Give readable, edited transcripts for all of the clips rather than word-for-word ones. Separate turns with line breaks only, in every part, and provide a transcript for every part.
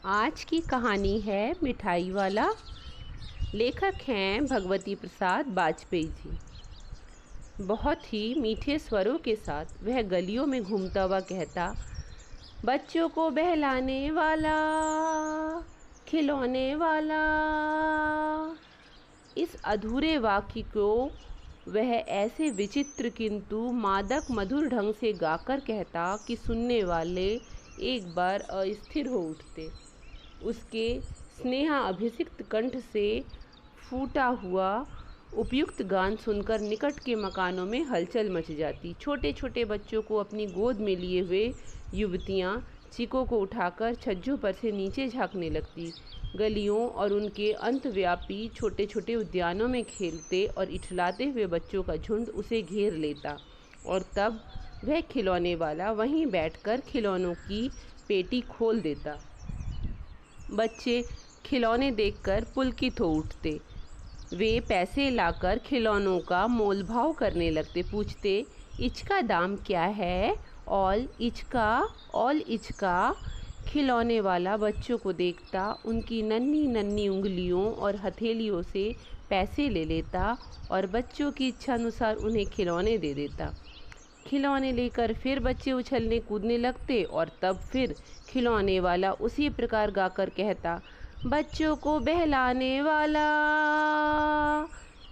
आज की कहानी है मिठाई वाला। लेखक हैं भगवती प्रसाद वाजपेयी जी। बहुत ही मीठे स्वरों के साथ वह गलियों में घूमता हुआ कहता, बच्चों को बहलाने वाला, खिलौने वाला। इस अधूरे वाक्य को वह ऐसे विचित्र किंतु मादक मधुर ढंग से गाकर कहता कि सुनने वाले एक बार अस्थिर हो उठते। उसके स्नेहा अभिषिक्त कंठ से फूटा हुआ उपयुक्त गान सुनकर निकट के मकानों में हलचल मच जाती। छोटे छोटे बच्चों को अपनी गोद में लिए हुए युवतियाँ चीकों को उठाकर छज्जों पर से नीचे झांकने लगती। गलियों और उनके अंतव्यापी छोटे छोटे उद्यानों में खेलते और इठलाते हुए बच्चों का झुंड उसे घेर लेता और तब वह खिलौने वाला वहीं बैठकर खिलौनों की पेटी खोल देता। बच्चे खिलौने देखकर पुलकित हो उठते। वे पैसे लाकर खिलौनों का मोलभाव करने लगते। पूछते, इचका दाम क्या है? ऑल इचका। खिलौने वाला बच्चों को देखता, उनकी नन्ही नन्ही उंगलियों और हथेलियों से पैसे ले लेता और बच्चों की इच्छा अनुसार उन्हें खिलौने दे देता। खिलौने लेकर फिर बच्चे उछलने कूदने लगते और तब फिर खिलौने वाला उसी प्रकार गाकर कहता, बच्चों को बहलाने वाला,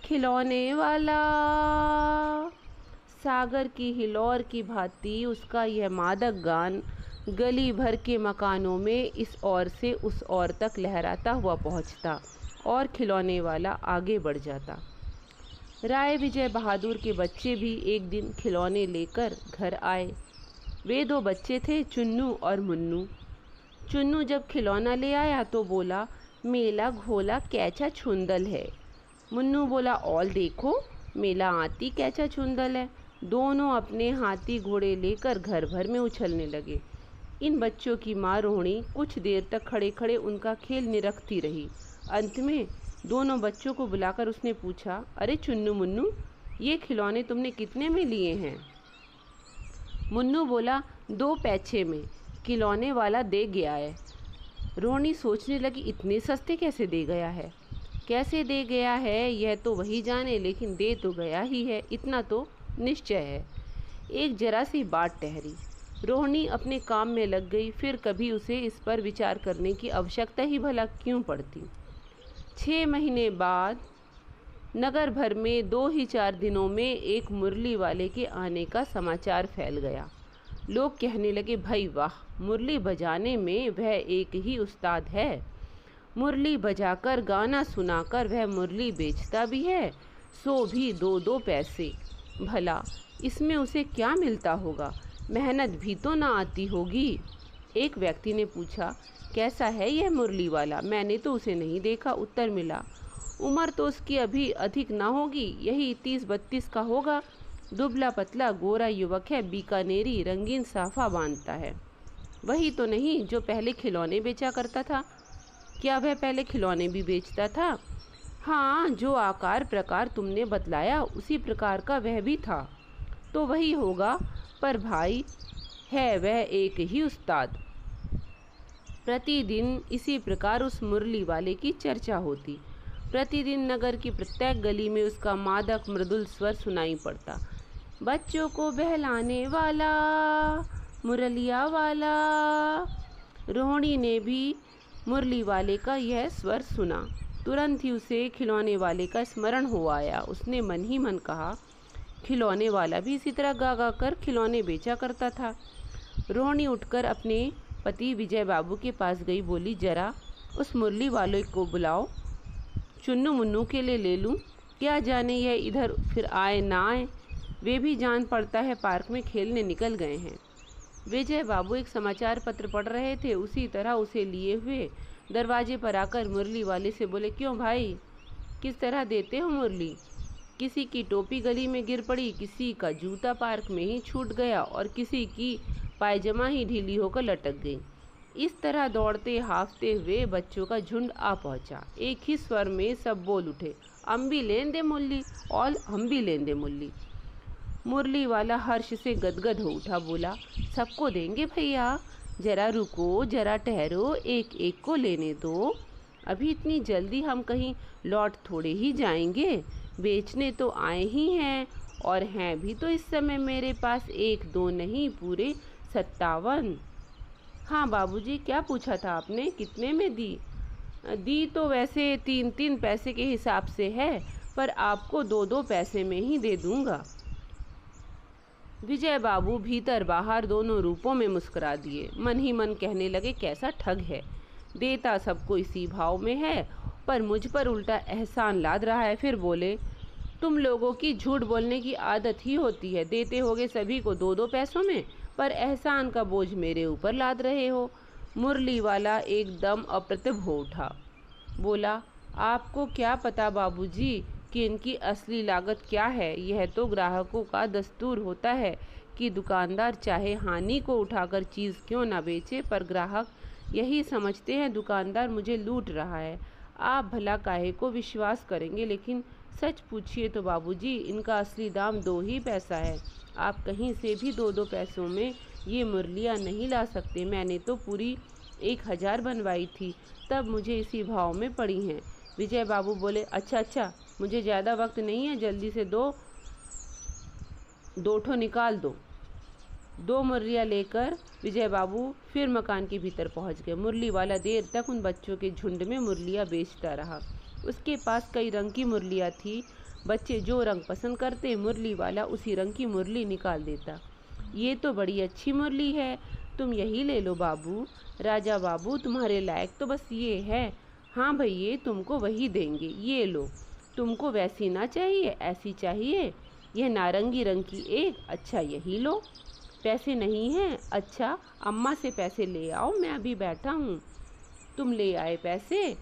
खिलौने वाला। सागर की हिलोर की भांति उसका यह मादक गान गली भर के मकानों में इस ओर से उस ओर तक लहराता हुआ पहुंचता और खिलौने वाला आगे बढ़ जाता। राय विजय बहादुर के बच्चे भी एक दिन खिलौने लेकर घर आए। वे दो बच्चे थे, चुन्नू और मुन्नू। चुन्नू जब खिलौना ले आया तो बोला, मेला घोला कैचा छुंदल है। मुन्नू बोला, ऑल देखो मेला आती कैचा छुंदल है। दोनों अपने हाथी घोड़े लेकर घर भर में उछलने लगे। इन बच्चों की माँ रोहिणी कुछ देर तक खड़े खड़े उनका खेल निरखती रही। अंत में दोनों बच्चों को बुलाकर उसने पूछा, अरे चुन्नू मुन्नू, ये खिलौने तुमने कितने में लिए हैं? मुन्नू बोला, 2 पैसे में खिलौने वाला दे गया है। रोहिणी सोचने लगी, इतने सस्ते कैसे दे गया है? कैसे दे गया है यह तो वही जाने, लेकिन दे तो गया ही है, इतना तो निश्चय है। एक जरा सी बात ठहरी। रोहिणी अपने काम में लग गई। फिर कभी उसे इस पर विचार करने की आवश्यकता ही भला क्यों पड़ती। 6 महीने बाद नगर भर में 2 ही 4 दिनों में एक मुरली वाले के आने का समाचार फैल गया। लोग कहने लगे, भाई वाह, मुरली बजाने में वह एक ही उस्ताद है। मुरली बजाकर गाना सुनाकर वह मुरली बेचता भी है, सो भी 2-2 पैसे। भला इसमें उसे क्या मिलता होगा? मेहनत भी तो ना आती होगी। एक व्यक्ति ने पूछा, कैसा है यह मुरली वाला? मैंने तो उसे नहीं देखा। उत्तर मिला, उम्र तो उसकी अभी अधिक ना होगी, यही 30-32 का होगा। दुबला पतला गोरा युवक है, बीकानेरी रंगीन साफा बांधता है। वही तो नहीं जो पहले खिलौने बेचा करता था? क्या वह पहले खिलौने भी बेचता था? हाँ, जो आकार प्रकार तुमने बतलाया उसी प्रकार का वह भी था। तो वही होगा, पर भाई है वह एक ही उस्ताद। प्रतिदिन इसी प्रकार उस मुरली वाले की चर्चा होती। प्रतिदिन नगर की प्रत्येक गली में उसका मादक मृदुल स्वर सुनाई पड़ता, बच्चों को बहलाने वाला, मुरलिया वाला। रोहिणी ने भी मुरली वाले का यह स्वर सुना। तुरंत ही उसे खिलौने वाले का स्मरण हो आया। उसने मन ही मन कहा, खिलौने वाला भी इसी तरह गा गा कर खिलौने बेचा करता था। रोहिणी उठकर अपने पति विजय बाबू के पास गई। बोली, जरा उस मुरली वाले को बुलाओ, चुन्नू मुन्नू के लिए ले लूँ। क्या जाने यह इधर फिर आए ना आए। वे भी जान पड़ता है पार्क में खेलने निकल गए हैं। विजय बाबू एक समाचार पत्र पढ़ रहे थे। उसी तरह उसे लिए हुए दरवाजे पर आकर मुरली वाले से बोले, क्यों भाई, किस तरह देते हो मुरली? किसी की टोपी गली में गिर पड़ी, किसी का जूता पार्क में ही छूट गया और किसी की पायजामा ही ढीली होकर लटक गई। इस तरह दौड़ते हाफते हुए बच्चों का झुंड आ पहुंचा। एक ही स्वर में सब बोल उठे, हम भी लें दे मुरली, और हम भी लें दे मुरली। मुरली वाला हर्ष से गदगद हो उठा। बोला, सबको देंगे भैया, जरा रुको, जरा ठहरो, एक एक को लेने दो। अभी इतनी जल्दी हम कहीं लौट थोड़े ही जाएंगे, बेचने तो आए ही हैं, और हैं भी तो इस समय मेरे पास 1 2 नहीं, पूरे 57। हाँ बाबूजी, क्या पूछा था आपने, कितने में दी? दी तो वैसे 3 3 पैसे के हिसाब से है, पर आपको 2 2 पैसे में ही दे दूंगा। विजय बाबू भीतर बाहर दोनों रूपों में मुस्कुरा दिए। मन ही मन कहने लगे, कैसा ठग है, देता सबको इसी भाव में है, पर मुझ पर उल्टा एहसान लाद रहा है। फिर बोले, तुम लोगों की झूठ बोलने की आदत ही होती है, देते होगे सभी को 2 2 पैसों में, पर एहसान का बोझ मेरे ऊपर लाद रहे हो। मुरली वाला एकदम अप्रतिभ हो उठा। बोला, आपको क्या पता बाबूजी कि इनकी असली लागत क्या है। यह तो ग्राहकों का दस्तूर होता है कि दुकानदार चाहे हानि को उठाकर चीज़ क्यों ना बेचे, पर ग्राहक यही समझते हैं दुकानदार मुझे लूट रहा है। आप भला काहे को विश्वास करेंगे, लेकिन सच पूछिए तो बाबूजी, इनका असली दाम 2 ही पैसा है। आप कहीं से भी 2 2 पैसों में ये मुरलियाँ नहीं ला सकते। मैंने तो पूरी 1000 बनवाई थी, तब मुझे इसी भाव में पड़ी हैं। विजय बाबू बोले, अच्छा, मुझे ज़्यादा वक्त नहीं है, जल्दी से 2 ठो निकाल दो। 2 मुरलियाँ लेकर विजय बाबू फिर मकान के भीतर पहुंच गए। मुरली वाला देर तक उन बच्चों के झुंड में मुरलियाँ बेचता रहा। उसके पास कई रंग की मुरलियाँ थी। बच्चे जो रंग पसंद करते, मुरली वाला उसी रंग की मुरली निकाल देता। ये तो बड़ी अच्छी मुरली है, तुम यही ले लो बाबू। राजा बाबू, तुम्हारे लायक तो बस ये है। हाँ भैया, तुमको वही देंगे, ये लो। तुमको वैसी ना चाहिए, ऐसी चाहिए। यह नारंगी रंग की एक, अच्छा यही लो। पैसे नहीं हैं? अच्छा, अम्मा से पैसे ले आओ, मैं अभी बैठा हूँ। तुम ले आए पैसे?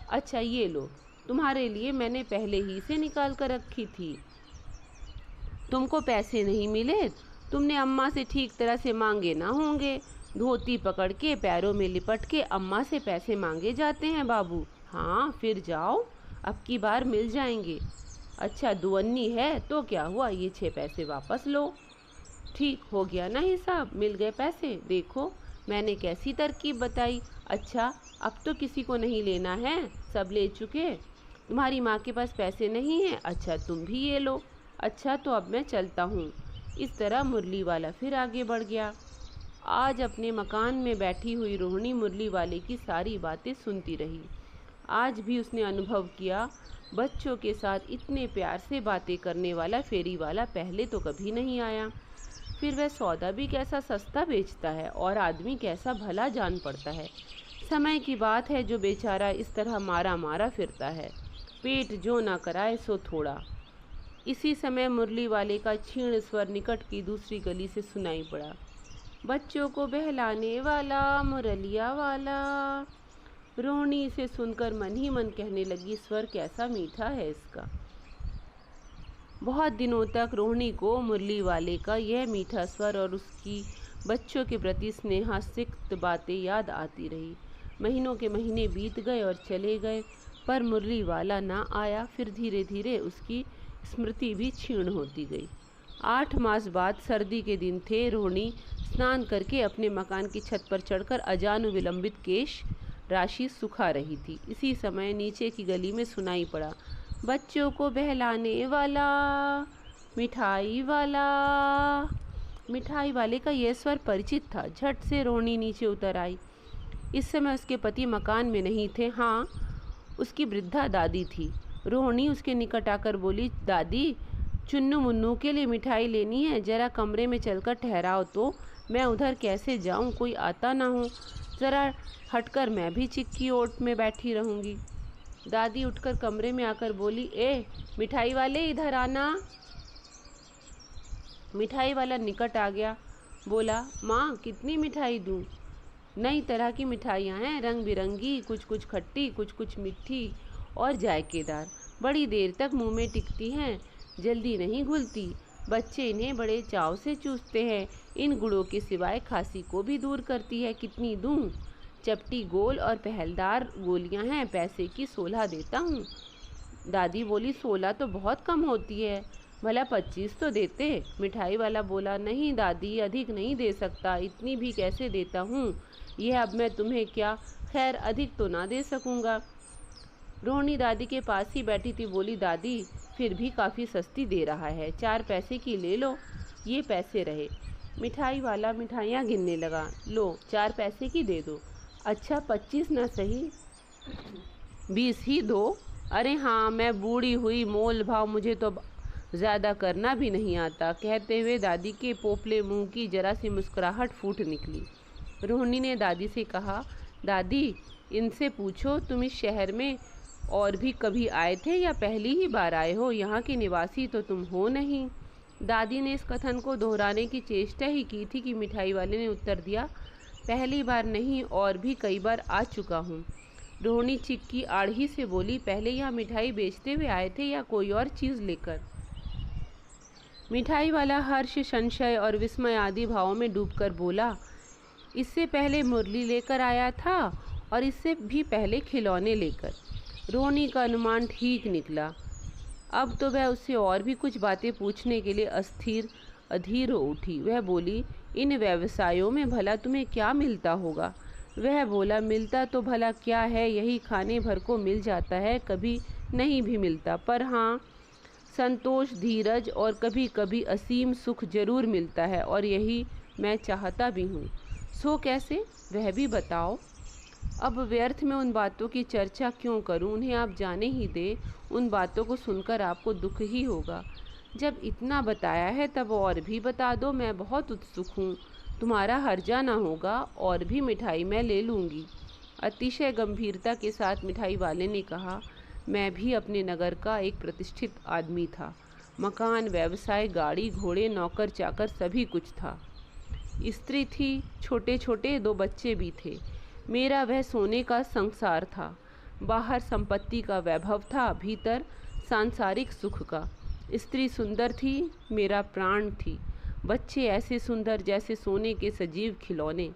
अच्छा ये लो, तुम्हारे लिए मैंने पहले ही से निकाल कर रखी थी। तुमको पैसे नहीं मिले? तुमने अम्मा से ठीक तरह से मांगे ना होंगे। धोती पकड़ के पैरों में लिपट के अम्मा से पैसे मांगे जाते हैं बाबू। हाँ, फिर जाओ, अब की बार मिल जाएंगे। अच्छा, दुअन्नी है तो क्या हुआ, ये 6 पैसे वापस लो। ठीक हो गया ना हिसाब, मिल गए पैसे। देखो मैंने कैसी तरकीब बताई। अच्छा, अब तो किसी को नहीं लेना है, सब ले चुके। तुम्हारी माँ के पास पैसे नहीं हैं? अच्छा, तुम भी ये लो। अच्छा, तो अब मैं चलता हूँ। इस तरह मुरली वाला फिर आगे बढ़ गया। आज अपने मकान में बैठी हुई रोहिणी मुरली वाले की सारी बातें सुनती रही। आज भी उसने अनुभव किया, बच्चों के साथ इतने प्यार से बातें करने वाला फेरी वाला पहले तो कभी नहीं आया। फिर वह सौदा भी कैसा सस्ता बेचता है, और आदमी कैसा भला जान पड़ता है। समय की बात है जो बेचारा इस तरह मारा मारा फिरता है। पेट जो ना कराए सो थोड़ा। इसी समय मुरली वाले का क्षीण स्वर निकट की दूसरी गली से सुनाई पड़ा। बच्चों को बहलाने वाला मुरलिया वाला। रोहिणी इसे सुनकर मन ही मन कहने लगी, स्वर कैसा मीठा है इसका। बहुत दिनों तक रोहिणी को मुरली वाले का यह मीठा स्वर और उसकी बच्चों के प्रति स्नेहासिक्त बातें याद आती रही। महीनों के महीने बीत गए और चले गए, पर मुरली वाला ना आया। फिर धीरे धीरे उसकी स्मृति भी क्षीण होती गई। 8 मास बाद सर्दी के दिन थे। रोहिणी स्नान करके अपने मकान की छत पर चढ़कर अजानु विलंबित केश राशि सुखा रही थी। इसी समय नीचे की गली में सुनाई पड़ा, बच्चों को बहलाने वाला, मिठाई वाला। मिठाई वाले का यह स्वर परिचित था। झट से रोहिणी नीचे उतर आई। इस समय उसके पति मकान में नहीं थे। हाँ, उसकी वृद्धा दादी थी। रोहिणी उसके निकट आकर बोली, दादी, चुन्नू मुन्नू के लिए मिठाई लेनी है, जरा कमरे में चलकर ठहराओ तो। मैं उधर कैसे जाऊं, कोई आता ना हो। ज़रा हटकर मैं भी चिक्की ओट में बैठी रहूँगी। दादी उठकर कमरे में आकर बोली, ए मिठाई वाले, इधर आना। मिठाई वाला निकट आ गया। बोला, माँ कितनी मिठाई दूँ? नई तरह की मिठाइयाँ हैं, रंग बिरंगी, कुछ कुछ खट्टी, कुछ कुछ मीठी और जायकेदार। बड़ी देर तक मुंह में टिकती हैं, जल्दी नहीं घुलती। बच्चे इन्हें बड़े चाव से चूसते हैं। इन गुड़ों के सिवाय खांसी को भी दूर करती है। कितनी दूँ? चपटी गोल और पहलदार गोलियां हैं, पैसे की 16 देता हूँ। दादी बोली, 16 तो बहुत कम होती है। भला 25 तो देते। मिठाई वाला बोला, नहीं दादी, अधिक नहीं दे सकता, इतनी भी कैसे देता हूँ, यह अब मैं तुम्हें क्या, खैर अधिक तो ना दे सकूँगा। रोहिणी दादी के पास ही बैठी थी, बोली, दादी फिर भी काफ़ी सस्ती दे रहा है, 4 पैसे की ले लो। ये पैसे रहे। मिठाई वाला मिठाइयाँ गिनने लगा, लो 4 पैसे की दे दो। अच्छा 25 ना सही, 20 ही दो। अरे हाँ, मैं बूढ़ी हुई, मोल भाव मुझे तो ज़्यादा करना भी नहीं आता। कहते हुए दादी के पोपले मुंह की जरा सी मुस्कुराहट फूट निकली। रोहिणी ने दादी से कहा, दादी इनसे पूछो, तुम इस शहर में और भी कभी आए थे या पहली ही बार आए हो? यहाँ के निवासी तो तुम हो नहीं। दादी ने इस कथन को दोहराने की चेष्टा ही की थी कि मिठाई वाले ने उत्तर दिया, पहली बार नहीं, और भी कई बार आ चुका हूँ। रोहिणी चिक्की आढ़ी से बोली, पहले यहाँ मिठाई बेचते हुए आए थे या कोई और चीज़ लेकर? मिठाई वाला हर्ष, संशय और विस्मय आदि भावों में डूबकर बोला, इससे पहले मुरली लेकर आया था और इससे भी पहले खिलौने लेकर। रोहिणी का अनुमान ठीक निकला। अब तो वह उससे और भी कुछ बातें पूछने के लिए अधीर हो उठी। वह बोली, इन व्यवसायों में भला तुम्हें क्या मिलता होगा? वह बोला, मिलता तो भला क्या है, यही खाने भर को मिल जाता है, कभी नहीं भी मिलता, पर हाँ संतोष, धीरज और कभी कभी असीम सुख जरूर मिलता है, और यही मैं चाहता भी हूँ। सो कैसे, वह भी बताओ। अब व्यर्थ में उन बातों की चर्चा क्यों करूं, उन्हें आप जाने ही दे। उन बातों को सुनकर आपको दुख ही होगा। जब इतना बताया है तब और भी बता दो, मैं बहुत उत्सुक हूँ, तुम्हारा हर्जा ना होगा, और भी मिठाई मैं ले लूँगी। अतिशय गंभीरता के साथ मिठाई वाले ने कहा, मैं भी अपने नगर का एक प्रतिष्ठित आदमी था। मकान, व्यवसाय, गाड़ी, घोड़े, नौकर चाकर सभी कुछ था। स्त्री थी, छोटे छोटे 2 बच्चे भी थे। मेरा वह सोने का संसार था। बाहर संपत्ति का वैभव था, भीतर सांसारिक सुख का। स्त्री सुंदर थी, मेरा प्राण थी। बच्चे ऐसे सुंदर जैसे सोने के सजीव खिलौने।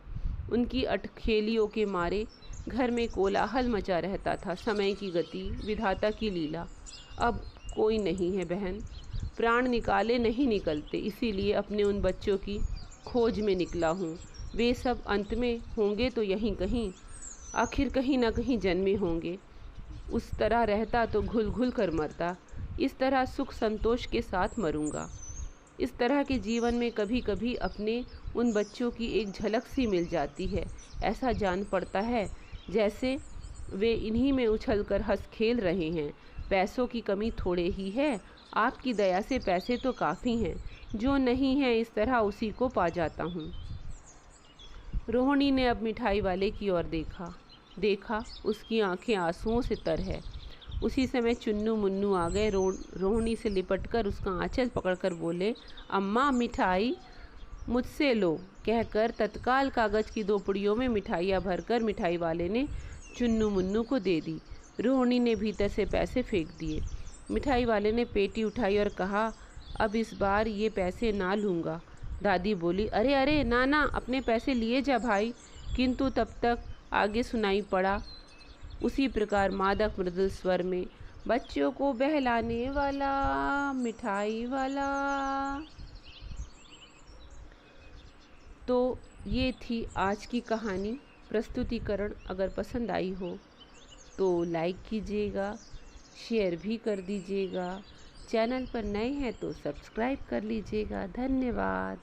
उनकी अटखेलियों के मारे घर में कोलाहल मचा रहता था। समय की गति, विधाता की लीला। अब कोई नहीं है बहन, प्राण निकाले नहीं निकलते, इसीलिए अपने उन बच्चों की खोज में निकला हूँ। वे सब अंत में होंगे तो यहीं कहीं, आखिर कहीं ना कहीं जन्मे होंगे। उस तरह रहता तो घुल घुल कर मरता, इस तरह सुख संतोष के साथ मरूंगा। इस तरह के जीवन में कभी कभी अपने उन बच्चों की एक झलक सी मिल जाती है। ऐसा जान पड़ता है जैसे वे इन्हीं में उछल कर हंस खेल रहे हैं। पैसों की कमी थोड़े ही है, आपकी दया से पैसे तो काफ़ी हैं, जो नहीं है इस तरह उसी को पा जाता हूँ। रोहिणी ने अब मिठाई वाले की ओर देखा, उसकी आंखें आंसुओं से तर है। उसी समय चुन्नू मुन्नू आ गए। रोहिणी से लिपटकर उसका आंचल पकड़कर बोले, अम्मा मिठाई मुझसे लो, कहकर तत्काल कागज़ की 2 पुड़ियों में मिठाइयाँ भरकर मिठाई वाले ने चुन्नू मुन्नू को दे दी। रोहिणी ने भीतर से पैसे फेंक दिए। मिठाई वाले ने पेटी उठाई और कहा, अब इस बार ये पैसे ना लूँगा। दादी बोली, अरे अरे ना ना, अपने पैसे लिए जा भाई। किंतु तब तक आगे सुनाई पड़ा उसी प्रकार मादक मृदुल स्वर में, बच्चों को बहलाने वाला मिठाई वाला। तो ये थी आज की कहानी। प्रस्तुतिकरण अगर पसंद आई हो तो लाइक कीजिएगा, शेयर भी कर दीजिएगा। चैनल पर नए हैं तो सब्सक्राइब कर लीजिएगा। धन्यवाद।